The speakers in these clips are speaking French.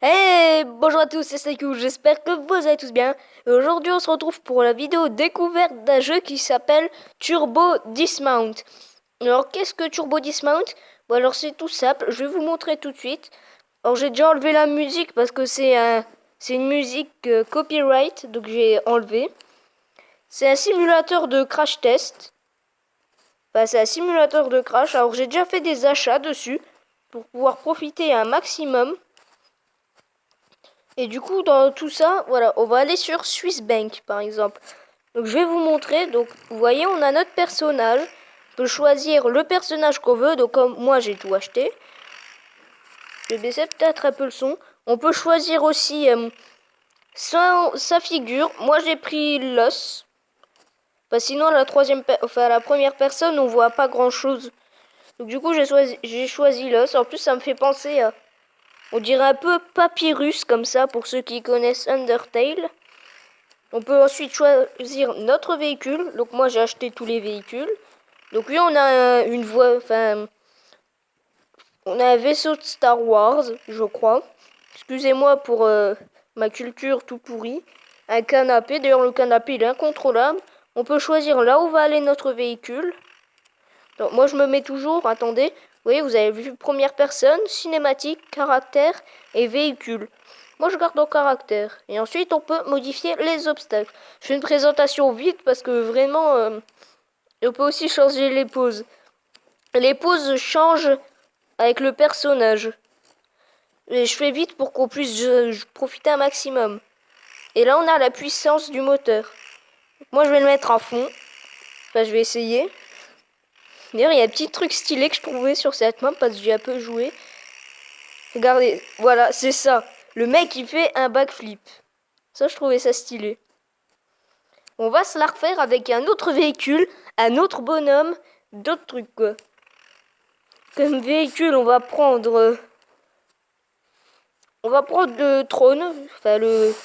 Hey, bonjour à tous, c'est Saikou, j'espère que vous allez tous bien. Et aujourd'hui, on se retrouve pour la vidéo découverte d'un jeu qui s'appelle Turbo Dismount. Alors, qu'est-ce que Turbo Dismount? Bon, alors c'est tout simple, je vais vous montrer tout de suite. Alors, j'ai déjà enlevé la musique parce que c'est une musique copyright, donc j'ai enlevé. C'est un simulateur de crash test. Enfin, c'est un simulateur de crash. Alors, j'ai déjà fait des achats dessus pour pouvoir profiter un maximum. Et du coup, dans tout ça, voilà, on va aller sur Swiss Bank, par exemple. Donc, je vais vous montrer. Donc, vous voyez, on a notre personnage. On peut choisir le personnage qu'on veut. Donc, comme moi, j'ai tout acheté. Je vais baisser peut-être un peu le son. On peut choisir aussi sa figure. Moi, j'ai pris l'os. Bah, sinon, la première personne, on voit pas grand-chose. Donc, du coup, j'ai choisi l'os. En plus, ça me fait penser à... On dirait un peu Papyrus, comme ça, pour ceux qui connaissent Undertale. On peut ensuite choisir notre véhicule. Donc moi j'ai acheté tous les véhicules. Donc oui, on a une voie, enfin on a un vaisseau de Star Wars, je crois. Excusez-moi pour ma culture tout pourrie. Un canapé, d'ailleurs le canapé il est incontrôlable. On peut choisir là où va aller notre véhicule. Donc moi je me mets toujours, attendez, oui vous avez vu première personne, cinématique, caractère et véhicule. Moi je garde en caractère. Et ensuite on peut modifier les obstacles. Je fais une présentation vite parce que vraiment on peut aussi changer les poses. Les poses changent avec le personnage. Et je fais vite pour qu'on puisse profiter un maximum. Et là on a la puissance du moteur. Moi je vais le mettre à fond. Enfin je vais essayer. D'ailleurs, il y a un petit truc stylé que je trouvais sur cette map parce que j'ai un peu joué. Regardez, voilà, c'est ça. Le mec, il fait un backflip. Ça, je trouvais ça stylé. On va se la refaire avec un autre véhicule, un autre bonhomme, d'autres trucs, quoi. Comme véhicule, on va prendre le trône, enfin le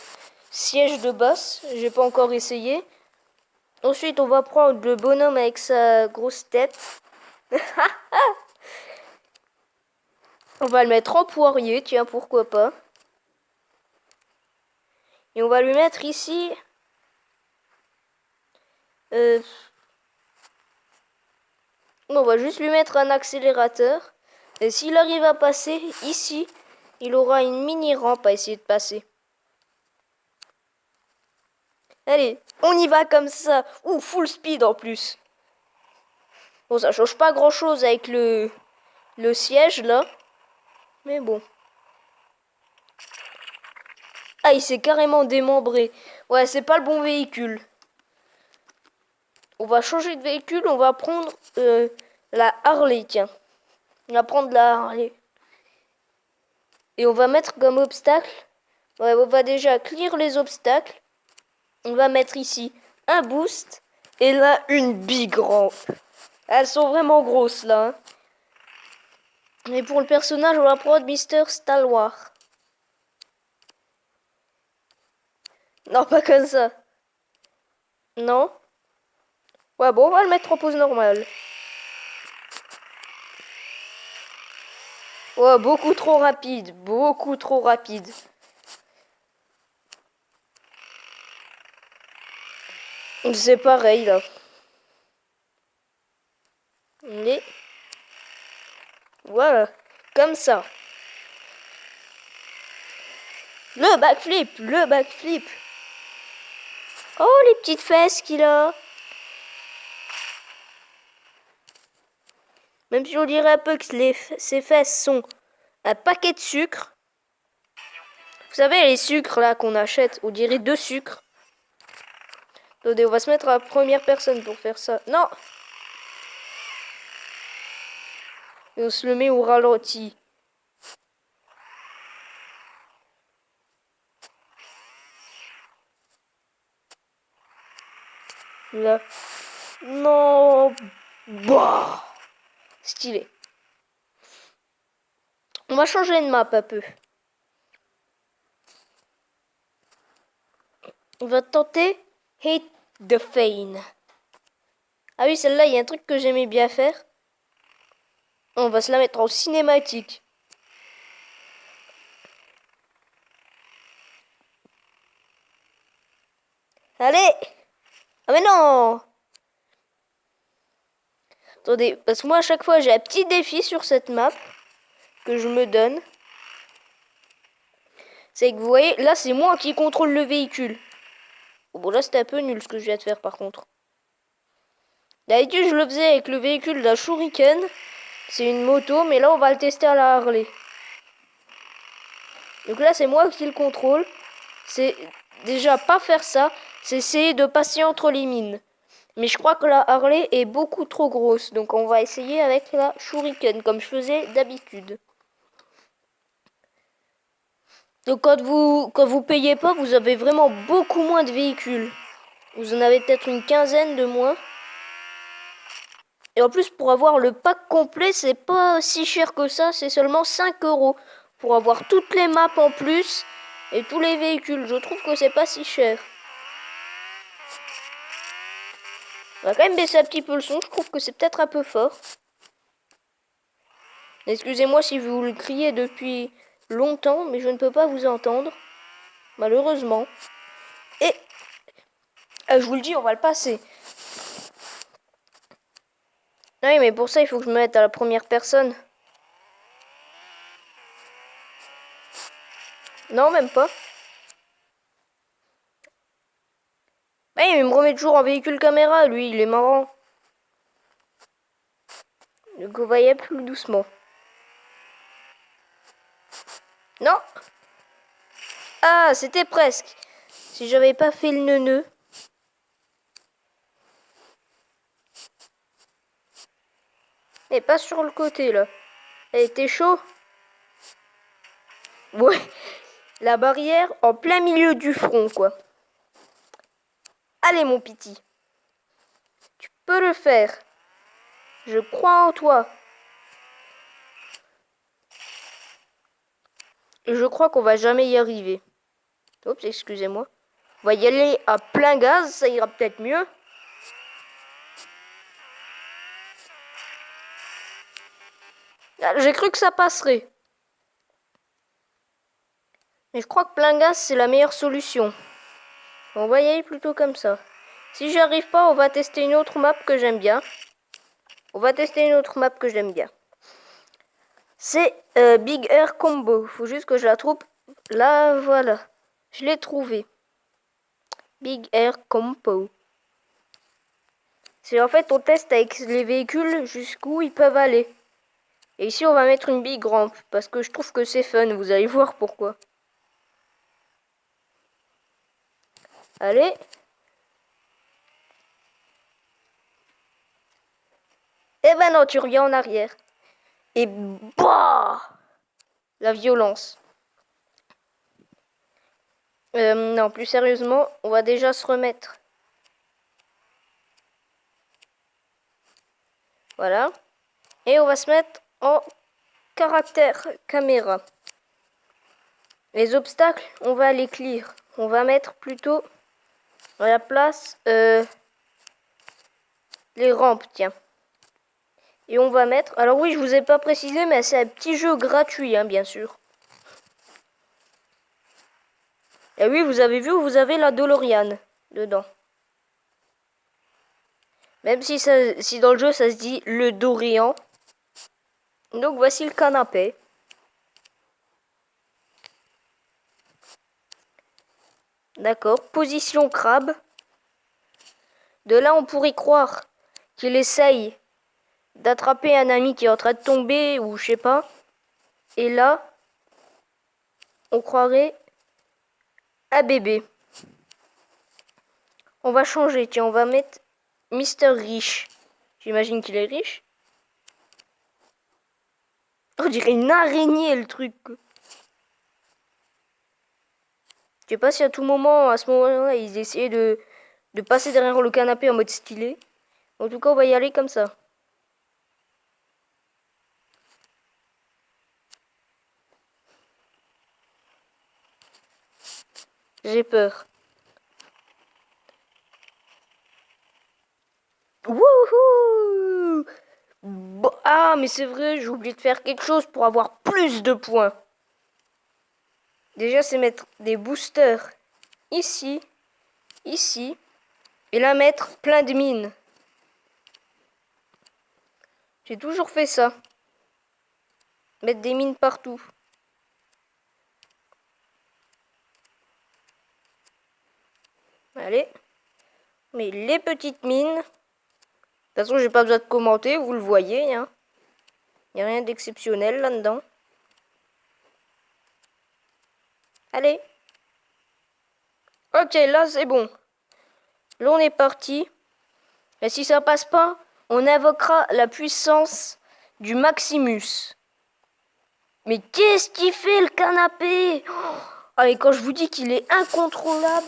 siège de basse. J'ai pas encore essayé. Ensuite, on va prendre le bonhomme avec sa grosse tête. On va le mettre en poirier, tiens, pourquoi pas. Et on va lui mettre ici... on va juste lui mettre un accélérateur. Et s'il arrive à passer ici, il aura une mini rampe à essayer de passer. Allez, on y va comme ça. Ouh, full speed en plus. Bon, ça change pas grand chose avec le siège là. Mais bon. Ah, il s'est carrément démembré. Ouais, c'est pas le bon véhicule. On va changer de véhicule. On va prendre la Harley, tiens. On va prendre la Harley. Et on va mettre comme obstacle. Ouais, on va déjà clear les obstacles. On va mettre ici un boost. Et là, une big rampe. Elles sont vraiment grosses là. Hein. Et pour le personnage, on va prendre Mister Stalwart. Non, pas comme ça. Non. Ouais, bon, on va le mettre en pose normale. Ouais, beaucoup trop rapide. Beaucoup trop rapide. C'est pareil là. Et voilà. Comme ça. Le backflip. Le backflip. Oh, les petites fesses qu'il a. Même si on dirait un peu que ses fesses sont un paquet de sucre. Vous savez, les sucres là qu'on achète, on dirait 2 sucres. Attendez, on va se mettre à la première personne pour faire ça. Non! Et on se le met au ralenti. Là. Non! Bah! Stylé. On va changer de map un peu. On va tenter Hate the Fane. Ah oui, celle-là, il y a un truc que j'aimais bien faire. On va se la mettre en cinématique. Allez! Ah mais non! Attendez, parce que moi à chaque fois j'ai un petit défi sur cette map que je me donne. C'est que vous voyez, là c'est moi qui contrôle le véhicule. Bon là c'était un peu nul ce que je viens de faire par contre. D'habitude je le faisais avec le véhicule d'un Shuriken. C'est une moto, mais là on va le tester à la Harley. Donc là c'est moi qui le contrôle. C'est déjà pas faire ça, c'est essayer de passer entre les mines. Mais je crois que la Harley est beaucoup trop grosse, donc on va essayer avec la Shuriken, comme je faisais d'habitude. Donc quand vous payez pas, vous avez vraiment beaucoup moins de véhicules. Vous en avez peut-être une quinzaine de moins. Et en plus, pour avoir le pack complet, c'est pas si cher que ça, c'est seulement 5 €. Pour avoir toutes les maps en plus et tous les véhicules, je trouve que c'est pas si cher. On va quand même baisser un petit peu le son, je trouve que c'est peut-être un peu fort. Excusez-moi si vous le criez depuis longtemps, mais je ne peux pas vous entendre, malheureusement. Et je vous le dis, on va le passer. Oui, mais pour ça, il faut que je me mette à la première personne. Non, même pas. Oui, mais il me remet toujours en véhicule caméra, lui, il est marrant. Donc on va y aller plus doucement. Non. Ah, c'était presque. Si j'avais pas fait le neuneu. Et pas sur le côté, là. Elle était chaud. Ouais. La barrière en plein milieu du front, quoi. Allez, mon petit. Tu peux le faire. Je crois en toi. Et je crois qu'on va jamais y arriver. Oups, excusez-moi. On va y aller à plein gaz, ça ira peut-être mieux. Ah, j'ai cru que ça passerait. Mais je crois que plein gaz, c'est la meilleure solution. On va y aller plutôt comme ça. Si j'y arrive pas, on va tester une autre map que j'aime bien. C'est Big Air Combo. Faut juste que je la trouve. Là, voilà. Je l'ai trouvé. Big Air Combo. C'est en fait, on teste avec les véhicules jusqu'où ils peuvent aller. Et ici, on va mettre une big ramp. Parce que je trouve que c'est fun. Vous allez voir pourquoi. Allez. Eh ben non, tu reviens en arrière. Et bah, la violence. Non, plus sérieusement, on va déjà se remettre. Voilà. Et on va se mettre en caractère caméra. Les obstacles, on va les clear. On va mettre plutôt à la place les rampes, tiens. Et on va mettre... Alors oui, je vous ai pas précisé, mais c'est un petit jeu gratuit, hein, bien sûr. Et oui, vous avez vu, vous avez la DeLorean dedans. Même si, si dans le jeu, ça se dit le Dorian. Donc voici le canapé. D'accord, position crabe. De là, on pourrait croire qu'il essaye d'attraper un ami qui est en train de tomber ou je sais pas. Et là, on croirait un bébé. On va changer, tiens, on va mettre Mister Riche. J'imagine qu'il est riche. On dirait une araignée le truc. Je sais pas si à tout moment, à ce moment-là, ils essayaient de passer derrière le canapé en mode stylé. En tout cas, on va y aller comme ça. J'ai peur. Wouhou! Bon, ah, mais c'est vrai, j'ai oublié de faire quelque chose pour avoir plus de points. Déjà, c'est mettre des boosters ici. ici et là mettre plein de mines. J'ai toujours fait ça. Mettre des mines partout. Allez. Mais les petites mines. De toute façon, j'ai pas besoin de commenter, vous le voyez. Hein. Il n'y a rien d'exceptionnel là-dedans. Allez. Ok, là c'est bon. Là on est parti. Et si ça passe pas, on invoquera la puissance du Maximus. Mais qu'est-ce qu'il fait le canapé? Ah, et quand je vous dis qu'il est incontrôlable,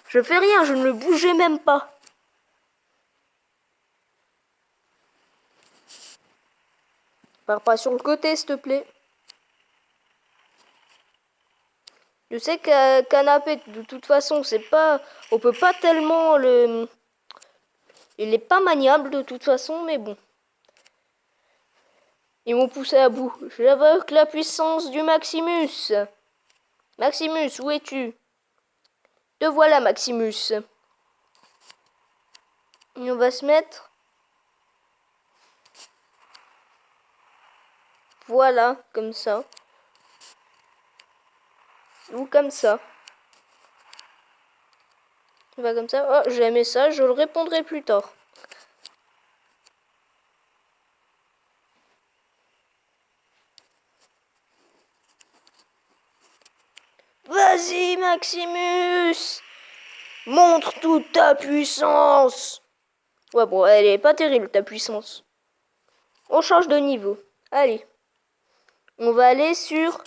je fais rien, je ne le bougeais même pas. Pars pas sur le côté, s'il te plaît. Je sais qu'un canapé, de toute façon, c'est pas, on peut pas tellement le, il est pas maniable de toute façon, mais bon. Ils m'ont poussé à bout. J'invoque la puissance du Maximus. Maximus, où es-tu? Te voilà, Maximus. Et on va se mettre. Voilà, comme ça. Ou comme ça. On va comme ça. Oh, j'ai un message, je le répondrai plus tard. Vas-y, Maximus! Montre toute ta puissance! Ouais, bon, elle est pas terrible, ta puissance. On change de niveau. Allez. On va aller sur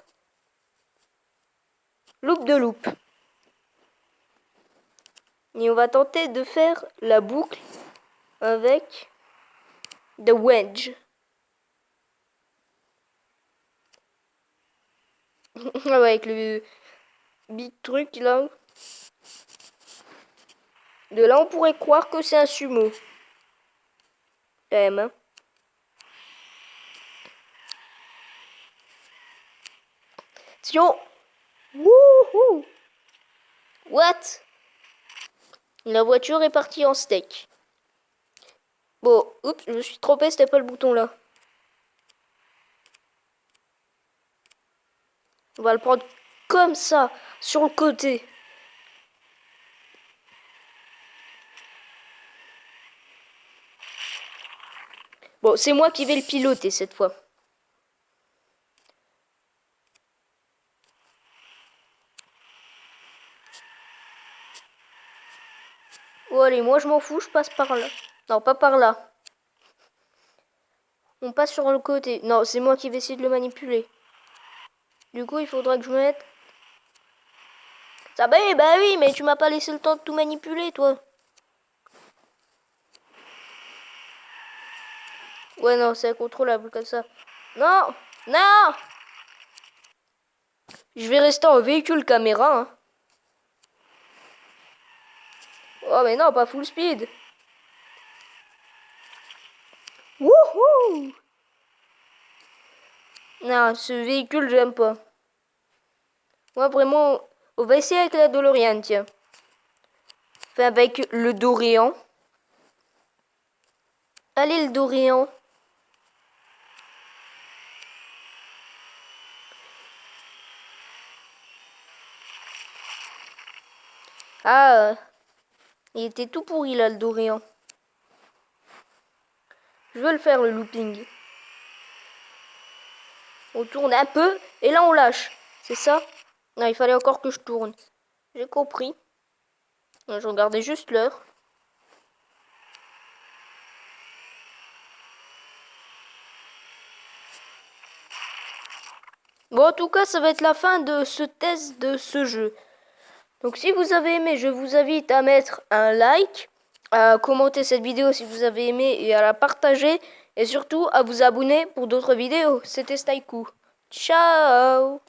Loop de Loop. Et on va tenter de faire la boucle avec The Wedge. Avec le big truc là. De là, on pourrait croire que c'est un sumo. Quand même, hein. Attention. Wouhou. What? La voiture est partie en steak. Bon, oups, je me suis trompé, c'était pas le bouton là. On va le prendre comme ça, sur le côté. Bon, c'est moi qui vais le piloter cette fois. Oh allez, moi je m'en fous, je passe par là. Non, pas par là. On passe sur le côté. Non, c'est moi qui vais essayer de le manipuler. Du coup, il faudra que je mette... Ça bah oui, mais tu m'as pas laissé le temps de tout manipuler, toi. Ouais, non, c'est incontrôlable comme ça. Non! Non! Je vais rester en véhicule caméra, hein. Oh, mais non, pas full speed. Wouhou! Non, ce véhicule, j'aime pas. Moi, vraiment, on va essayer avec la DeLorean, tiens. Enfin, avec le Dorian. Allez, le Dorian. Ah, il était tout pourri, là, le Dorian. Je veux le faire, le looping. On tourne un peu, et là, on lâche. C'est ça? Non, il fallait encore que je tourne. J'ai compris. Je regardais juste l'heure. Bon, en tout cas, ça va être la fin de ce test de ce jeu. Donc, si vous avez aimé, je vous invite à mettre un like, à commenter cette vidéo si vous avez aimé et à la partager. Et surtout, à vous abonner pour d'autres vidéos. C'était Staiku. Ciao!